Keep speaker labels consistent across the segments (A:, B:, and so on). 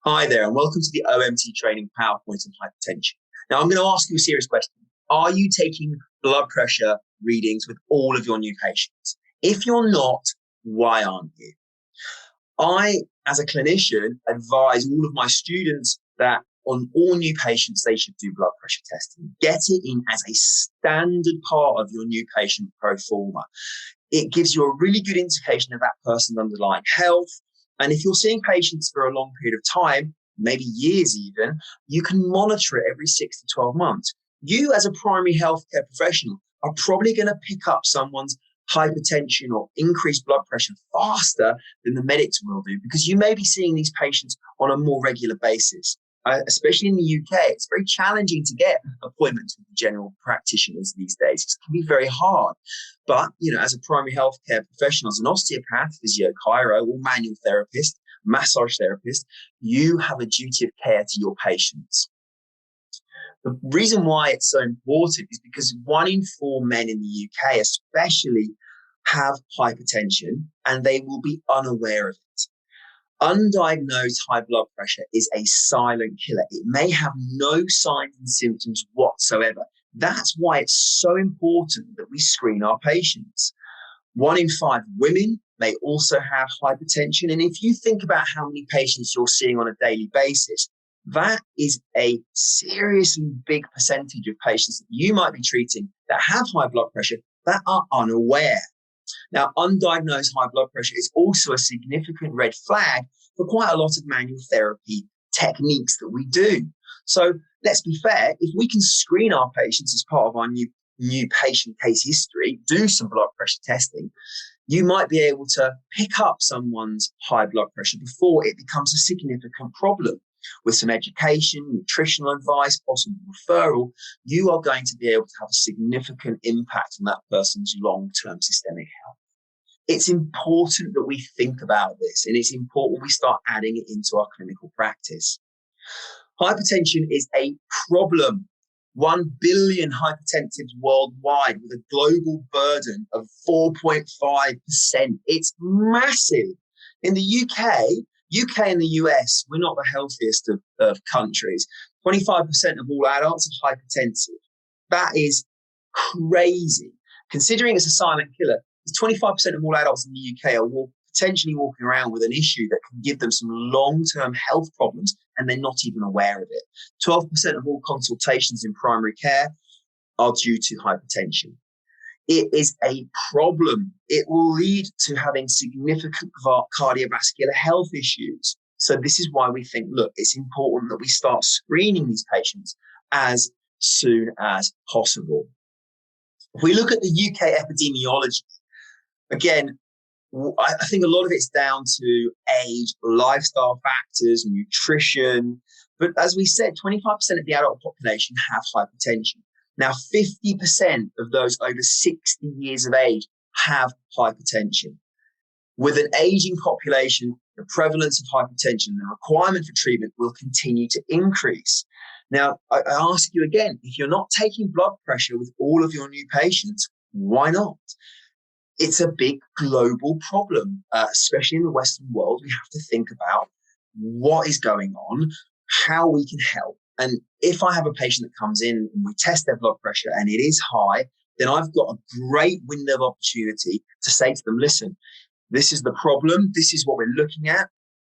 A: Hi there, and welcome to the OMT training PowerPoint on hypertension. Now, I'm going to ask you a serious question. Are you taking blood pressure readings with all of your new patients? If you're not, why aren't you? I, as a clinician, advise all of my students that on all new patients, they should do blood pressure testing. Get it in as a standard part of your new patient pro forma. It gives you a really good indication of that person's underlying health. And if you're seeing patients for a long period of time, maybe years even, you can monitor it every 6 to 12 months. You as a primary healthcare professional are probably going to pick up someone's hypertension or increased blood pressure faster than the medics will do, because you may be seeing these patients on a more regular basis. Especially in the UK, it's very challenging to get appointments with general practitioners these days. It can be very hard. But, as a primary healthcare professional, as an osteopath, physio, chiro, or manual therapist, massage therapist, you have a duty of care to your patients. The reason why it's so important is because 1 in 4 men in the UK especially have hypertension, and they will be unaware of it. Undiagnosed high blood pressure is a silent killer. It may have no signs and symptoms whatsoever. That's why it's so important that we screen our patients. 1 in 5 women may also have hypertension. And if you think about how many patients you're seeing on a daily basis, that is a seriously big percentage of patients that you might be treating that have high blood pressure that are unaware. Now, undiagnosed high blood pressure is also a significant red flag for quite a lot of manual therapy techniques that we do. So let's be fair, if we can screen our patients as part of our new patient case history, do some blood pressure testing, you might be able to pick up someone's high blood pressure before it becomes a significant problem. With some education, nutritional advice, possible referral, you are going to be able to have a significant impact on that person's long-term systemic health. It's important that we think about this, and it's important we start adding it into our clinical practice. Hypertension is a problem. 1 billion hypertensives worldwide with a global burden of 4.5%. It's massive. In the UK and the US, we're not the healthiest of countries. 25% of all adults are hypertensive. That is crazy. Considering it's a silent killer, 25% of all adults in the UK are potentially walking around with an issue that can give them some long-term health problems, and they're not even aware of it. 12% of all consultations in primary care are due to hypertension. It is a problem. It will lead to having significant cardiovascular health issues. So this is why we think, look, it's important that we start screening these patients as soon as possible. If we look at the UK epidemiology, again, I think a lot of it's down to age, lifestyle factors, nutrition. But as we said, 25% of the adult population have hypertension. Now, 50% of those over 60 years of age have hypertension. With an aging population, the prevalence of hypertension and the requirement for treatment will continue to increase. Now, I ask you again, if you're not taking blood pressure with all of your new patients, why not? It's a big global problem, especially in the Western world. We have to think about what is going on, how we can help. And if I have a patient that comes in and we test their blood pressure and it is high, then I've got a great window of opportunity to say to them, listen, this is the problem. This is what we're looking at.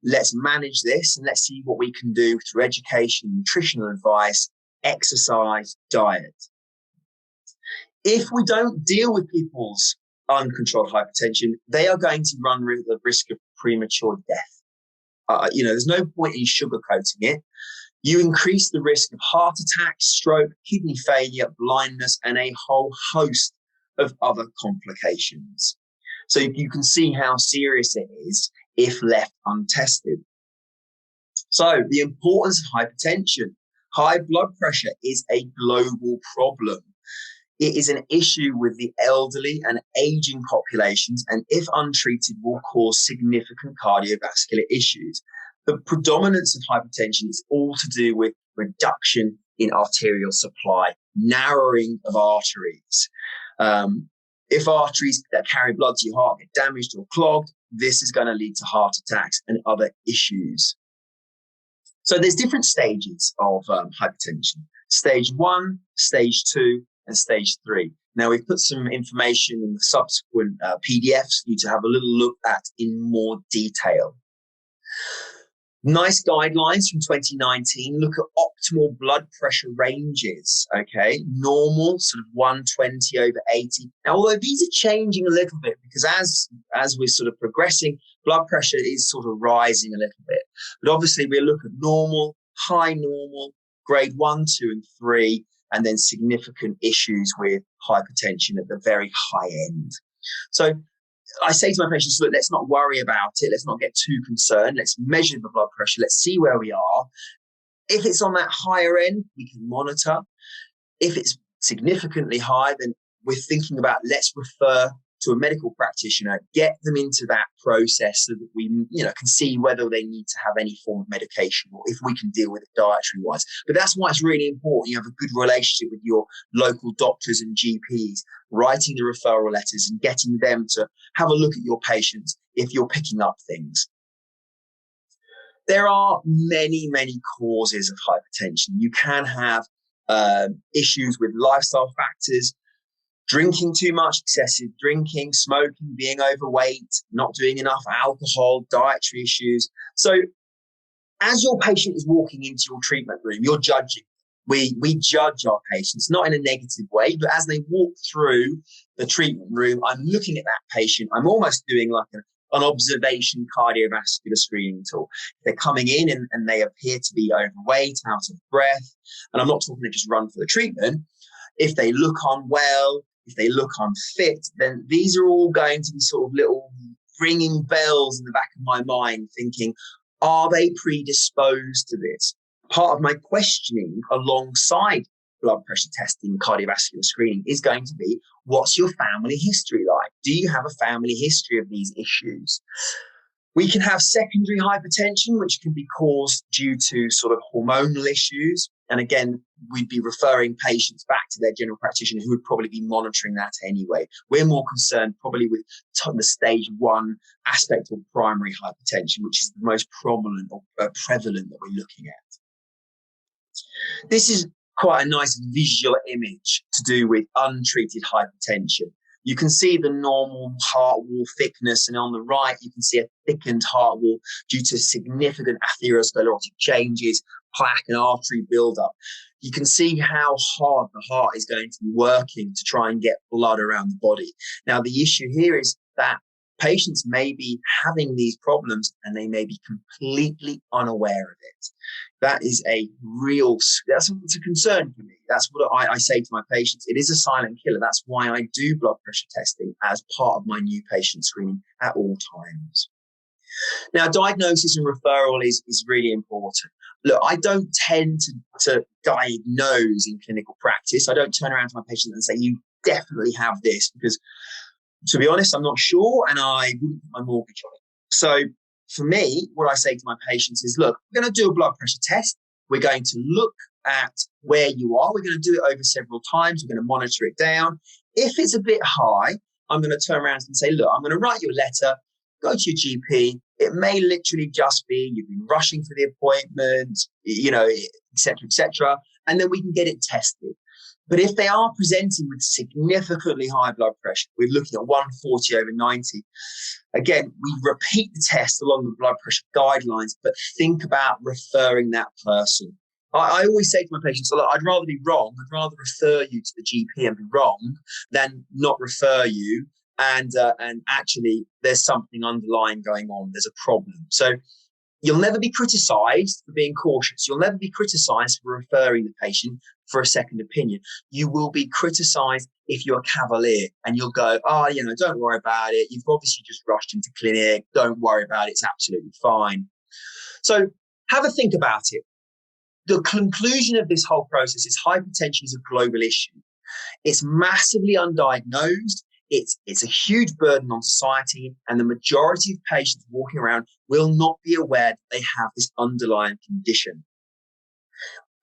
A: Let's manage this and let's see what we can do through education, nutritional advice, exercise, diet. If we don't deal with people's uncontrolled hypertension, they are going to run the risk of premature death. There's no point in sugarcoating it. You increase the risk of heart attack, stroke, kidney failure, blindness, and a whole host of other complications. So you can see how serious it is if left untested. So the importance of hypertension. High blood pressure is a global problem. It is an issue with the elderly and aging populations, and if untreated, will cause significant cardiovascular issues. The predominance of hypertension is all to do with reduction in arterial supply, narrowing of arteries. If arteries that carry blood to your heart get damaged or clogged, this is going to lead to heart attacks and other issues. So there's different stages of hypertension. Stage 1, stage 2, and stage 3. Now, we've put some information in the subsequent PDFs for you to have a little look at in more detail. Nice guidelines from 2019 look at optimal blood pressure ranges, okay? Normal, sort of 120 over 80. Now, although these are changing a little bit because as we're sort of progressing, blood pressure is sort of rising a little bit. But obviously, we look at normal, high normal, grade 1, 2, and 3, and then significant issues with hypertension at the very high end. So I say to my patients, look, let's not worry about it. Let's not get too concerned. Let's measure the blood pressure. Let's see where we are. If it's on that higher end, we can monitor. If it's significantly high, then we're thinking about let's refer to a medical practitioner, get them into that process so that we, can see whether they need to have any form of medication or if we can deal with it dietary-wise. But that's why it's really important you have a good relationship with your local doctors and GPs, writing the referral letters and getting them to have a look at your patients if you're picking up things. There are many, many causes of hypertension. You can have issues with lifestyle factors, drinking too much, excessive drinking, smoking, being overweight, not doing enough alcohol, dietary issues. So as your patient is walking into your treatment room, you're judging. We judge our patients, not in a negative way, but as they walk through the treatment room, I'm looking at that patient. I'm almost doing like an observation cardiovascular screening tool. They're coming in and they appear to be overweight, out of breath. And I'm not talking to just run for the treatment. If they look unwell, if they look unfit, then these are all going to be sort of little ringing bells in the back of my mind thinking, are they predisposed to this? Part of my questioning alongside blood pressure testing, cardiovascular screening is going to be, what's your family history like? Do you have a family history of these issues? We can have secondary hypertension, which can be caused due to sort of hormonal issues. And again, we'd be referring patients back to their general practitioner who would probably be monitoring that anyway. We're more concerned probably with the stage 1 aspect of primary hypertension, which is the most prominent or prevalent that we're looking at. This is quite a nice visual image to do with untreated hypertension. You can see the normal heart wall thickness, and on the right, you can see a thickened heart wall due to significant atherosclerotic changes, plaque and artery buildup. You can see how hard the heart is going to be working to try and get blood around the body. Now, the issue here is that patients may be having these problems and they may be completely unaware of it. That is that's a concern for me. That's what I say to my patients. It is a silent killer. That's why I do blood pressure testing as part of my new patient screening at all times. Now, diagnosis and referral is really important. Look, I don't tend to diagnose in clinical practice. I don't turn around to my patients and say, you definitely have this, because to be honest, I'm not sure and I wouldn't put my mortgage on it. So for me, what I say to my patients is, look, we're going to do a blood pressure test. We're going to look at where you are. We're going to do it over several times. We're going to monitor it down. If it's a bit high, I'm going to turn around and say, look, I'm going to write you a letter, go to your GP. It may literally just be you've been rushing for the appointment, et cetera, and then we can get it tested. But if they are presenting with significantly high blood pressure, we're looking at 140 over 90. Again, we repeat the test along the blood pressure guidelines, but think about referring that person. I always say to my patients, look, I'd rather be wrong. I'd rather refer you to the GP and be wrong than not refer you. And actually, there's something underlying going on. There's a problem. So you'll never be criticized for being cautious. You'll never be criticized for referring the patient for a second opinion. You will be criticized if you're cavalier and you'll go, don't worry about it. You've obviously just rushed into clinic. Don't worry about it. It's absolutely fine. So have a think about it. The conclusion of this whole process is hypertension is a global issue. It's massively undiagnosed. It's a huge burden on society, and the majority of patients walking around will not be aware that they have this underlying condition.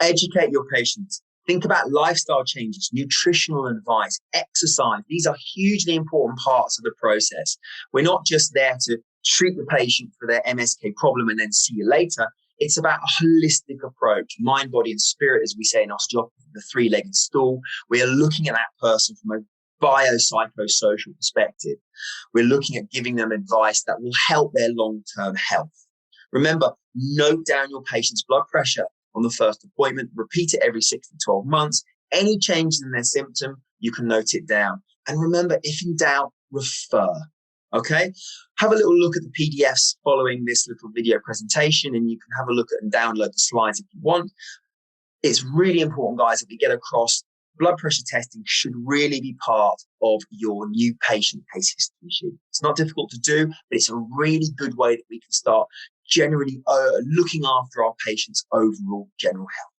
A: Educate your patients. Think about lifestyle changes, nutritional advice, exercise. These are hugely important parts of the process. We're not just there to treat the patient for their MSK problem and then see you later. it's about a holistic approach, mind, body, and spirit, as we say in osteopathy, the three-legged stool. We are looking at that person from a biopsychosocial perspective. We're looking at giving them advice that will help their long-term health. Remember, note down your patient's blood pressure on the first appointment. Repeat it every 6 to 12 months. Any changes in their symptom, you can note it down. And remember, if in doubt, refer. Okay? Have a little look at the PDFs following this little video presentation, and you can have a look at and download the slides if you want. It's really important, guys, that we get across blood pressure testing should really be part of your new patient case history sheet. It's not difficult to do, but it's a really good way that we can start generally looking after our patients' overall general health.